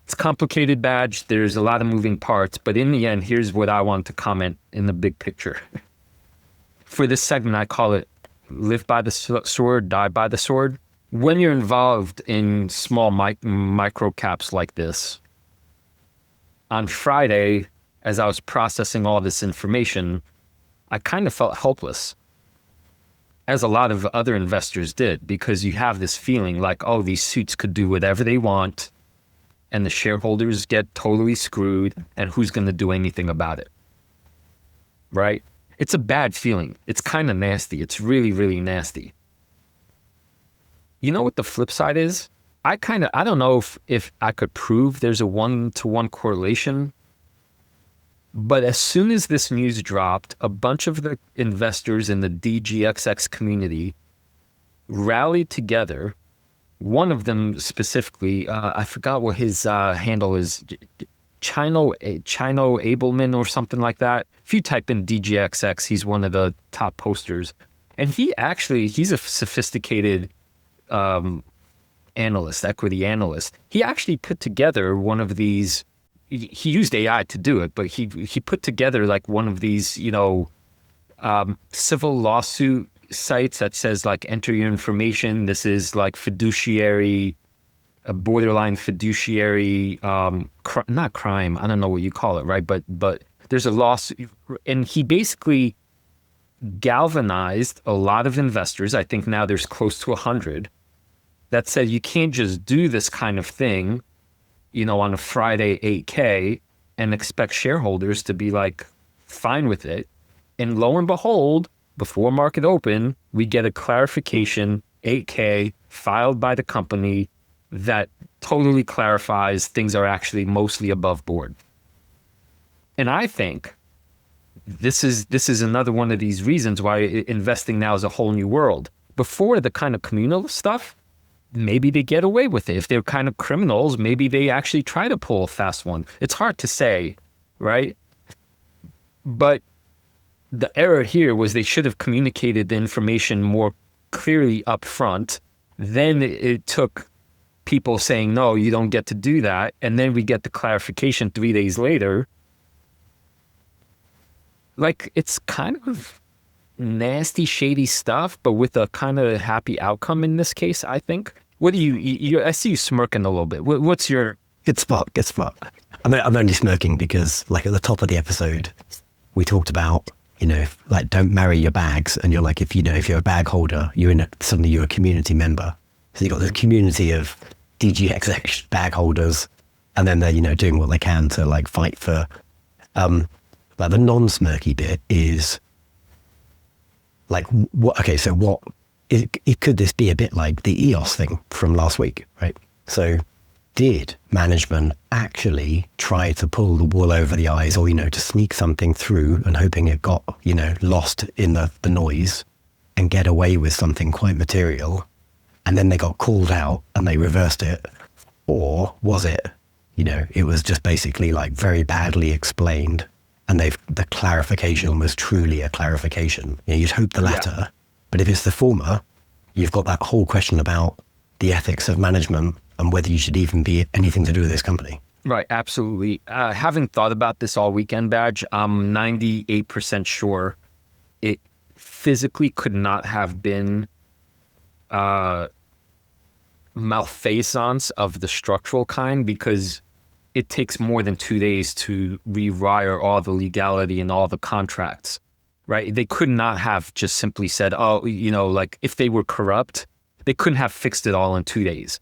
It's complicated, Badge. There's a lot of moving parts, but in the end, here's what I want to comment in the big picture. For this segment, I call it live by the sword, die by the sword. When you're involved in small micro caps like this, on Friday, as I was processing all this information, I kind of felt helpless, as a lot of other investors did, because you have this feeling like, oh, these suits could do whatever they want and the shareholders get totally screwed, and who's going to do anything about it, right? It's a bad feeling. It's kind of nasty. It's really, really nasty. You know what the flip side is? I don't know if I could prove there's a 1-to-1 correlation, but as soon as this news dropped, a bunch of the investors in the DGXX community rallied together. One of them specifically, I forgot what his handle is, Chino Abelman or something like that. If you type in DGXX, he's one of the top posters. And he's a sophisticated analyst, equity analyst. He actually put together one of these, he used AI to do it, but he put together like one of these, civil lawsuit sites that says like, enter your information. This is like fiduciary, a borderline fiduciary, not crime. I don't know what you call it, right? But there's a lawsuit, and he basically galvanized a lot of investors. I think now there's close to 100 that said you can't just do this kind of thing, on a Friday 8K and expect shareholders to be like fine with it. And lo and behold, before market open, we get a clarification 8K filed by the company that totally clarifies things are actually mostly above board. And I think this is another one of these reasons why investing now is a whole new world. Before, the kind of communal stuff, maybe they get away with it. If they're kind of criminals, maybe they actually try to pull a fast one. It's hard to say, right? But the error here was they should have communicated the information more clearly up front. Then it took people saying, no, you don't get to do that. And then we get the clarification 3 days later. Like, it's kind of nasty, shady stuff, but with a kind of happy outcome in this case, I think. What do you I see you smirking a little bit. What's your... Good spot. I'm only smirking because, like, at the top of the episode, we talked about, don't marry your bags. And you're like, if you're a bag holder, suddenly you're a community member. So you've got this community of DGXX bag holders, and then they're, doing what they can to, like, fight for... Like, the non-smirky bit is... Like, what? Okay, so could this be a bit like the EOS thing from last week, right? So did management actually try to pull the wool over the eyes, or, to sneak something through and hoping it got, lost in the noise and get away with something quite material, and then they got called out and they reversed it? Or was it, it was just basically like very badly explained, and the clarification was truly a clarification? You'd hope the latter. Yeah. But if it's the former, you've got that whole question about the ethics of management and whether you should even be anything to do with this company. Right, absolutely. Having thought about this all weekend, Badge, I'm 98% sure it physically could not have been malfeasance of the structural kind, because it takes more than 2 days to rewire all the legality and all the contracts, right? They could not have just simply said, like, if they were corrupt, they couldn't have fixed it all in 2 days.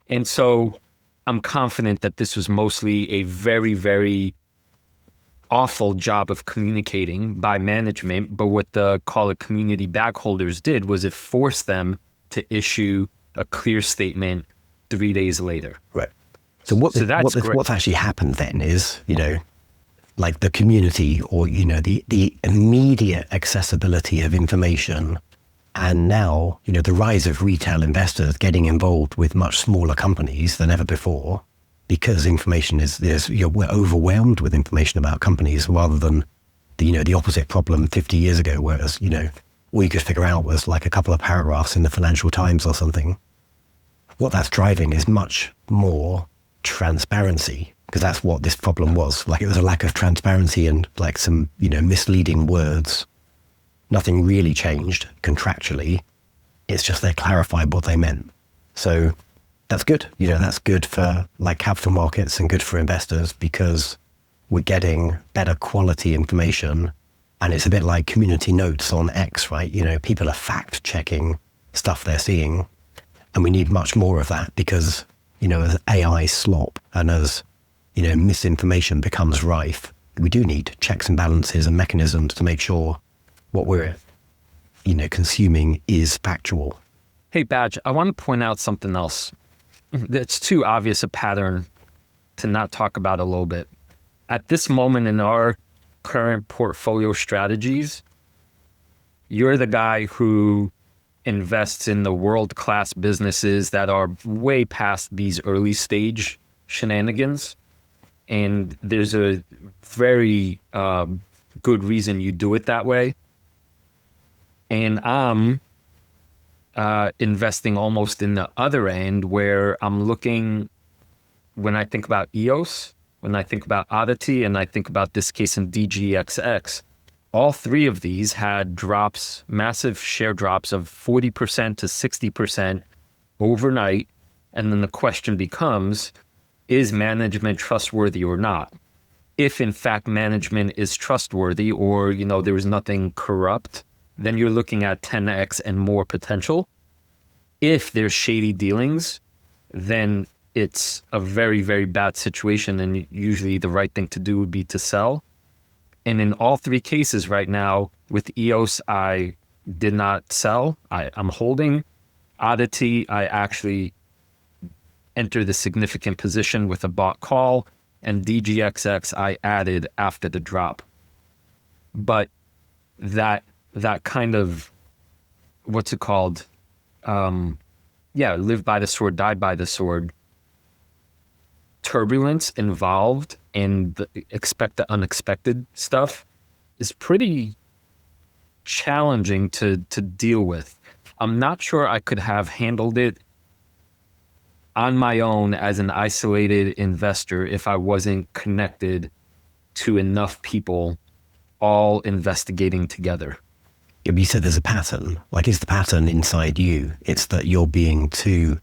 And so I'm confident that this was mostly a very, very awful job of communicating by management. But what the, call it, community bag holders did was it forced them to issue a clear statement 3 days later. Right. So what's actually happened then is, like the community, or, the immediate accessibility of information And now, the rise of retail investors getting involved with much smaller companies than ever before, because information we're overwhelmed with information about companies rather than the opposite problem 50 years ago, whereas, all you could figure out was like a couple of paragraphs in the Financial Times or something. What that's driving is much more transparency, because that's what this problem was. Like, it was a lack of transparency and like some, misleading words. Nothing really changed contractually. It's just they clarified what they meant. So that's good. That's good for like capital markets and good for investors, because we're getting better quality information. And it's a bit like community notes on X, right? People are fact checking stuff they're seeing. And we need much more of that, because, as AI slop and as, misinformation becomes rife, we do need checks and balances and mechanisms to make sure what we're, consuming is factual. Hey, Badge, I want to point out something else. It's too obvious a pattern to not talk about a little bit. At this moment in our current portfolio strategies, you're the guy who invests in the world-class businesses that are way past these early stage shenanigans. And there's a very good reason you do it that way. And I'm investing almost in the other end, where I'm looking, when I think about EOS, when I think about Oddity, and I think about this case in DGXX, all three of these had drops, massive share drops of 40% to 60% overnight. And then the question becomes, is management trustworthy or not? If in fact management is trustworthy, or, there is nothing corrupt, then you're looking at 10x and more potential. If there's shady dealings, then it's a very, very bad situation. And usually the right thing to do would be to sell. And in all three cases right now, with EOS, I did not sell. I'm holding. Oddity, I actually entered the significant position with a bought call. And DGXX, I added after the drop. But that kind of, what's it called? Live by the sword, die by the sword. Turbulence involved in the unexpected stuff is pretty challenging to deal with. I'm not sure I could have handled it on my own as an isolated investor if I wasn't connected to enough people all investigating together. You said there's a pattern. Like, is the pattern inside you? It's that you're being too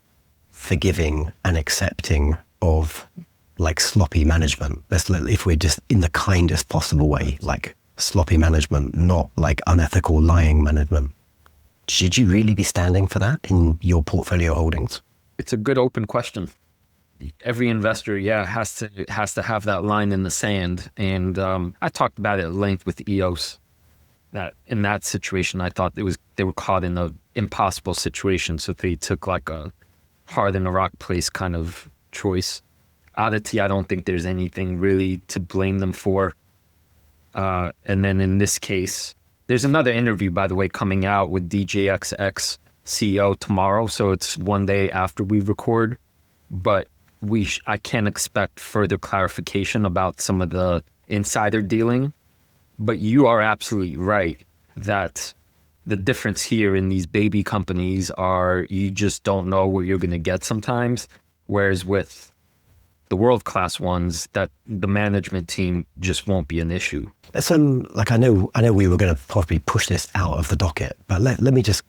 forgiving and accepting of like sloppy management. If we're just in the kindest possible way, like sloppy management, not like unethical lying management. Should you really be standing for that in your portfolio holdings? It's a good open question. Every investor, has to have that line in the sand. And I talked about it at length with EOS. That in that situation, I thought they were caught in an impossible situation. So they took like a hard in a rock place kind of choice. Oddity, I don't think there's anything really to blame them for. And then in this case, there's another interview, by the way, coming out with DGXX CEO tomorrow. So it's one day after we record. But I can expect further clarification about some of the insider dealing. But you are absolutely right that the difference here in these baby companies are you just don't know what you're going to get sometimes. Whereas with the world-class ones, that the management team just won't be an issue. I know we were going to probably push this out of the docket, but let me just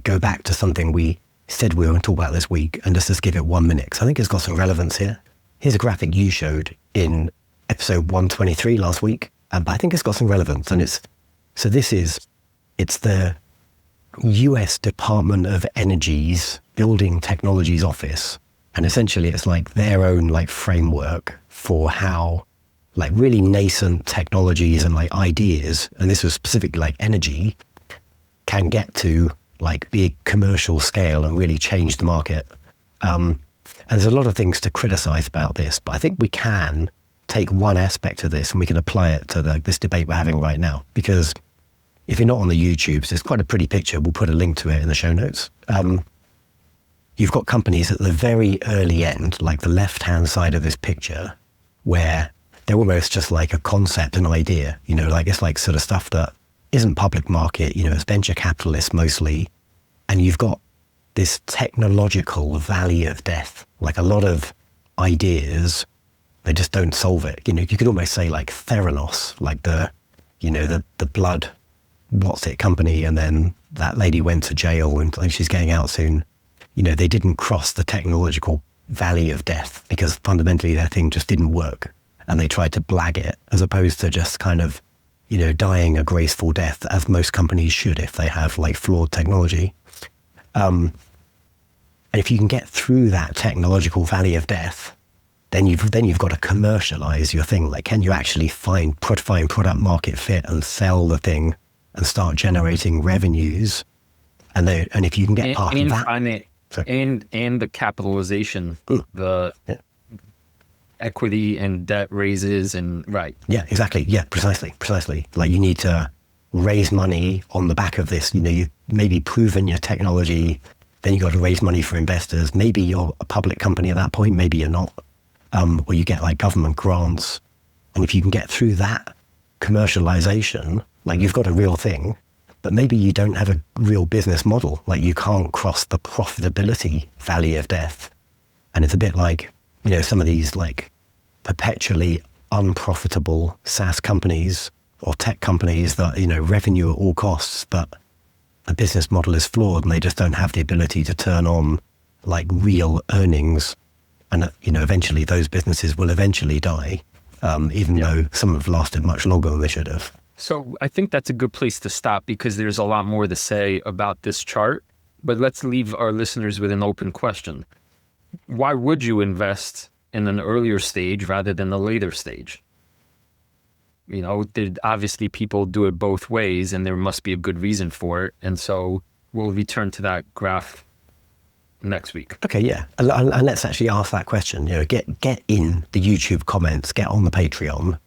go back to something we said we were going to talk about this week, and just give it 1 minute, because I think it's got some relevance here. Here's a graphic you showed in episode 123 last week, but I think it's got some relevance, and it's the US Department of Energy's Building Technologies Office. And essentially it's like their own framework for how really nascent technologies and ideas, and this was specifically energy, can get to big commercial scale and really change the market. And there's a lot of things to criticize about this, but I think we can take one aspect of this and we can apply it to this debate we're having right now. Because if you're not on the YouTubes, there's quite a pretty picture. We'll put a link to it in the show notes. You've got companies at the very early end, like the left-hand side of this picture, where they're almost just like a concept, an idea, like it's like sort of stuff that isn't public market, it's venture capitalists mostly. And you've got this technological valley of death, like a lot of ideas, they just don't solve it. You could almost say like Theranos, like the blood, what's it company. And then that lady went to jail and like she's getting out soon. They didn't cross the technological valley of death because fundamentally their thing just didn't work. And they tried to blag it as opposed to just kind of, dying a graceful death, as most companies should if they have like flawed technology. And if you can get through that technological valley of death, then you've got to commercialize your thing. Like, can you actually find product market fit and sell the thing and start generating revenues? And if you can get past that. And the capitalization, the equity and debt raises and right. Yeah, exactly. Yeah, precisely. Like you need to raise money on the back of this. You've maybe proven your technology, then you got to raise money for investors. Maybe you're a public company at that point, maybe you're not. Or you get like government grants. And if you can get through that commercialization, like you've got a real thing, but maybe you don't have a real business model. Like you can't cross the profitability valley of death. And it's a bit like, some of these like perpetually unprofitable SaaS companies or tech companies that, revenue at all costs, but the business model is flawed and they just don't have the ability to turn on like real earnings. And, eventually those businesses will eventually die, even though some have lasted much longer than they should have. So I think that's a good place to stop because there's a lot more to say about this chart, but let's leave our listeners with an open question. Why would you invest in an earlier stage rather than a later stage? Obviously people do it both ways and there must be a good reason for it. And so we'll return to that graph next week. Okay, yeah. And let's actually ask that question. Get in the YouTube comments, get on the Patreon,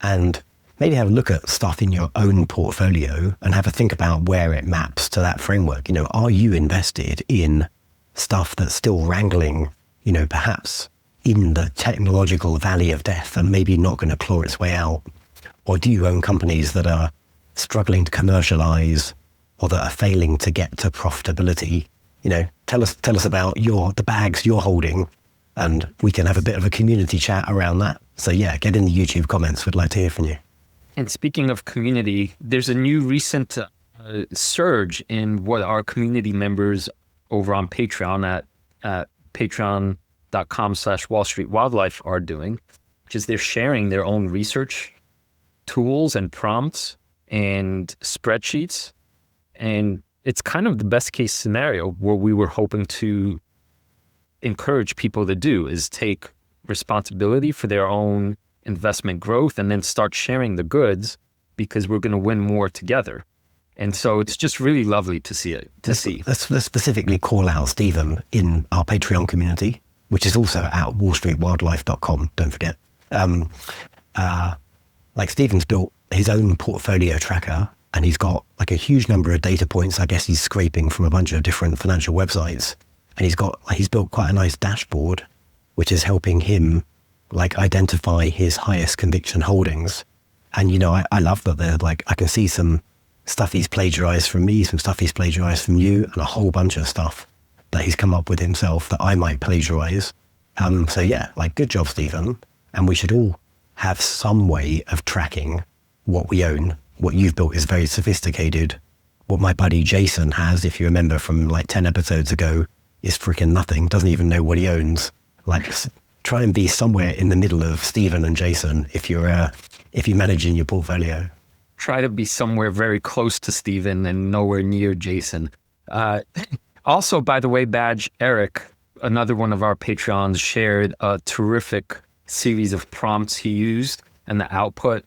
and maybe have a look at stuff in your own portfolio and have a think about where it maps to that framework. Are you invested in stuff that's still wrangling, perhaps in the technological valley of death and maybe not going to claw its way out? Or do you own companies that are struggling to commercialize or that are failing to get to profitability? Tell us about the bags you're holding and we can have a bit of a community chat around that. So yeah, get in the YouTube comments. We'd like to hear from you. And speaking of community, there's a new recent surge in what our community members over on Patreon at patreon.com/Wall Street Wildlife are doing, which is they're sharing their own research tools and prompts and spreadsheets. And it's kind of the best case scenario where we were hoping to encourage people to do is take responsibility for their own investment growth and then start sharing the goods because we're going to win more together. And so it's just really lovely to see it. Let's specifically call out Stephen in our Patreon community, which is also at wallstreetwildlife.com. Don't forget. Like Stephen's built his own portfolio tracker and he's got like a huge number of data points. I guess he's scraping from a bunch of different financial websites, and he's built quite a nice dashboard, which is helping him like identify his highest conviction holdings. And, I love that they're like, I can see some stuff he's plagiarized from me, some stuff he's plagiarized from you, and a whole bunch of stuff that he's come up with himself that I might plagiarize. So yeah, like good job, Stephen. And we should all have some way of tracking what we own. What you've built is very sophisticated. What my buddy Jason has, if you remember from like 10 episodes ago, is freaking nothing, doesn't even know what he owns. Like try and be somewhere in the middle of Stephen and Jason if you're managing your portfolio. Try to be somewhere very close to Stephen and nowhere near Jason. Also, by the way, Badge, Eric, another one of our Patreons, shared a terrific series of prompts he used and the output.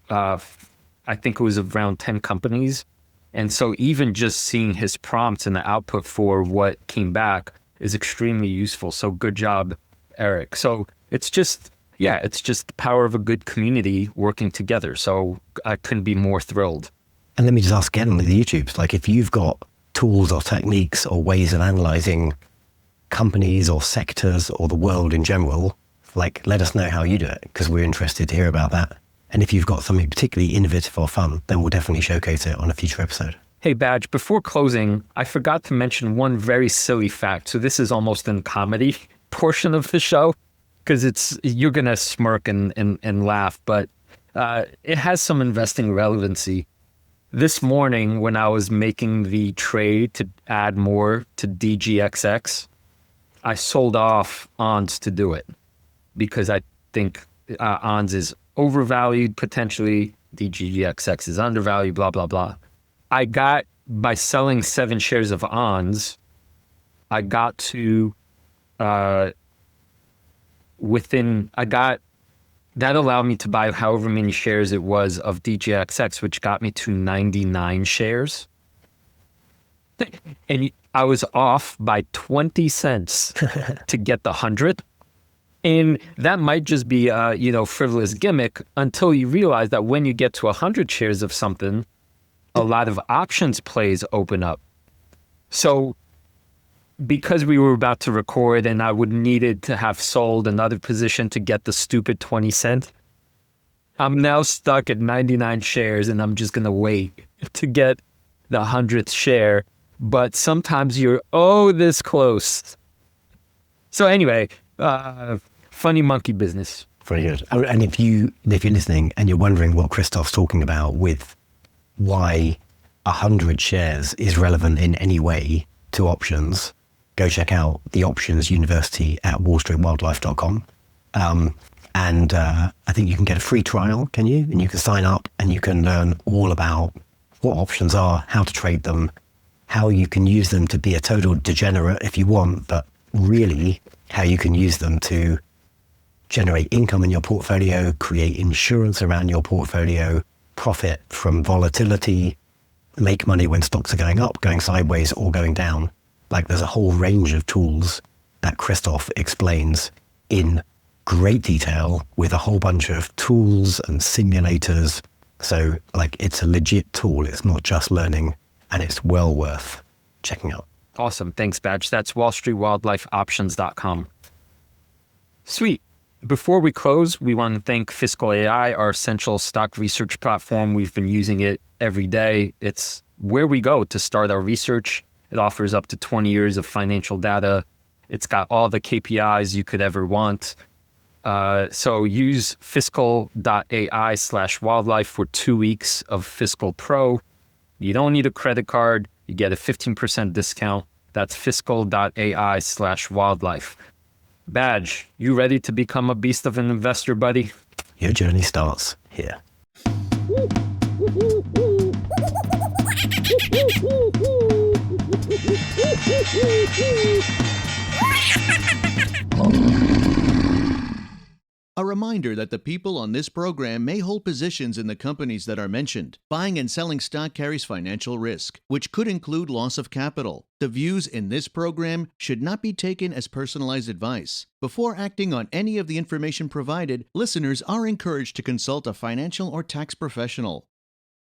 I think it was around 10 companies. And so even just seeing his prompts and the output for what came back is extremely useful. So good job, Eric. So it's just the power of a good community working together. So I couldn't be more thrilled. And let me just ask again on the YouTubes, like if you've got tools or techniques or ways of analyzing companies or sectors or the world in general, like let us know how you do it, because we're interested to hear about that. And if you've got something particularly innovative or fun, then we'll definitely showcase it on a future episode. Hey, Badge, before closing, I forgot to mention one very silly fact. So this is almost in comedy portion of the show, because you're going to smirk and laugh, but it has some investing relevancy. This morning, when I was making the trade to add more to DGXX, I sold off ONS to do it because I think ONS is overvalued potentially, DGXX is undervalued, blah, blah, blah. By selling 7 shares of ONS, I got to, that allowed me to buy however many shares it was of DGXX, which got me to 99 shares. And I was off by 20 cents to get the 100. And that might just be a, frivolous gimmick until you realize that when you get to 100 shares of something, a lot of options plays open up. So because we were about to record and I would needed to have sold another position to get the stupid 20 cents, I'm now stuck at 99 shares and I'm just going to wait to get the 100th share. But sometimes you're, this close. So anyway, funny monkey business. Very good. And if you're listening and you're wondering what Christoph's talking about with why 100 shares is relevant in any way to options, go check out the Options University at wallstreetwildlife.com. And I think you can get a free trial, can you? And you can sign up and you can learn all about what options are, how to trade them, how you can use them to be a total degenerate if you want, but really how you can use them to generate income in your portfolio, create insurance around your portfolio, profit from volatility, make money when stocks are going up, going sideways, or going down. Like there's a whole range of tools that Christoph explains in great detail with a whole bunch of tools and simulators. So like it's a legit tool. It's not just learning, and it's well worth checking out. Awesome. Thanks, Badge. That's wallstreetwildlifeoptions.com. Sweet. Before we close, we want to thank Fiscal AI, our essential stock research platform. We've been using it every day. It's where we go to start our research. It offers up to 20 years of financial data. It's got all the KPIs you could ever want. So use fiscal.ai/wildlife for 2 weeks of Fiscal Pro. You don't need a credit card. You get a 15% discount. That's fiscal.ai/wildlife. Badge, you ready to become a beast of an investor, buddy? Your journey starts here. A reminder that the people on this program may hold positions in the companies that are mentioned. Buying and selling stock carries financial risk, which could include loss of capital. The views in this program should not be taken as personalized advice. Before acting on any of the information provided, listeners are encouraged to consult a financial or tax professional.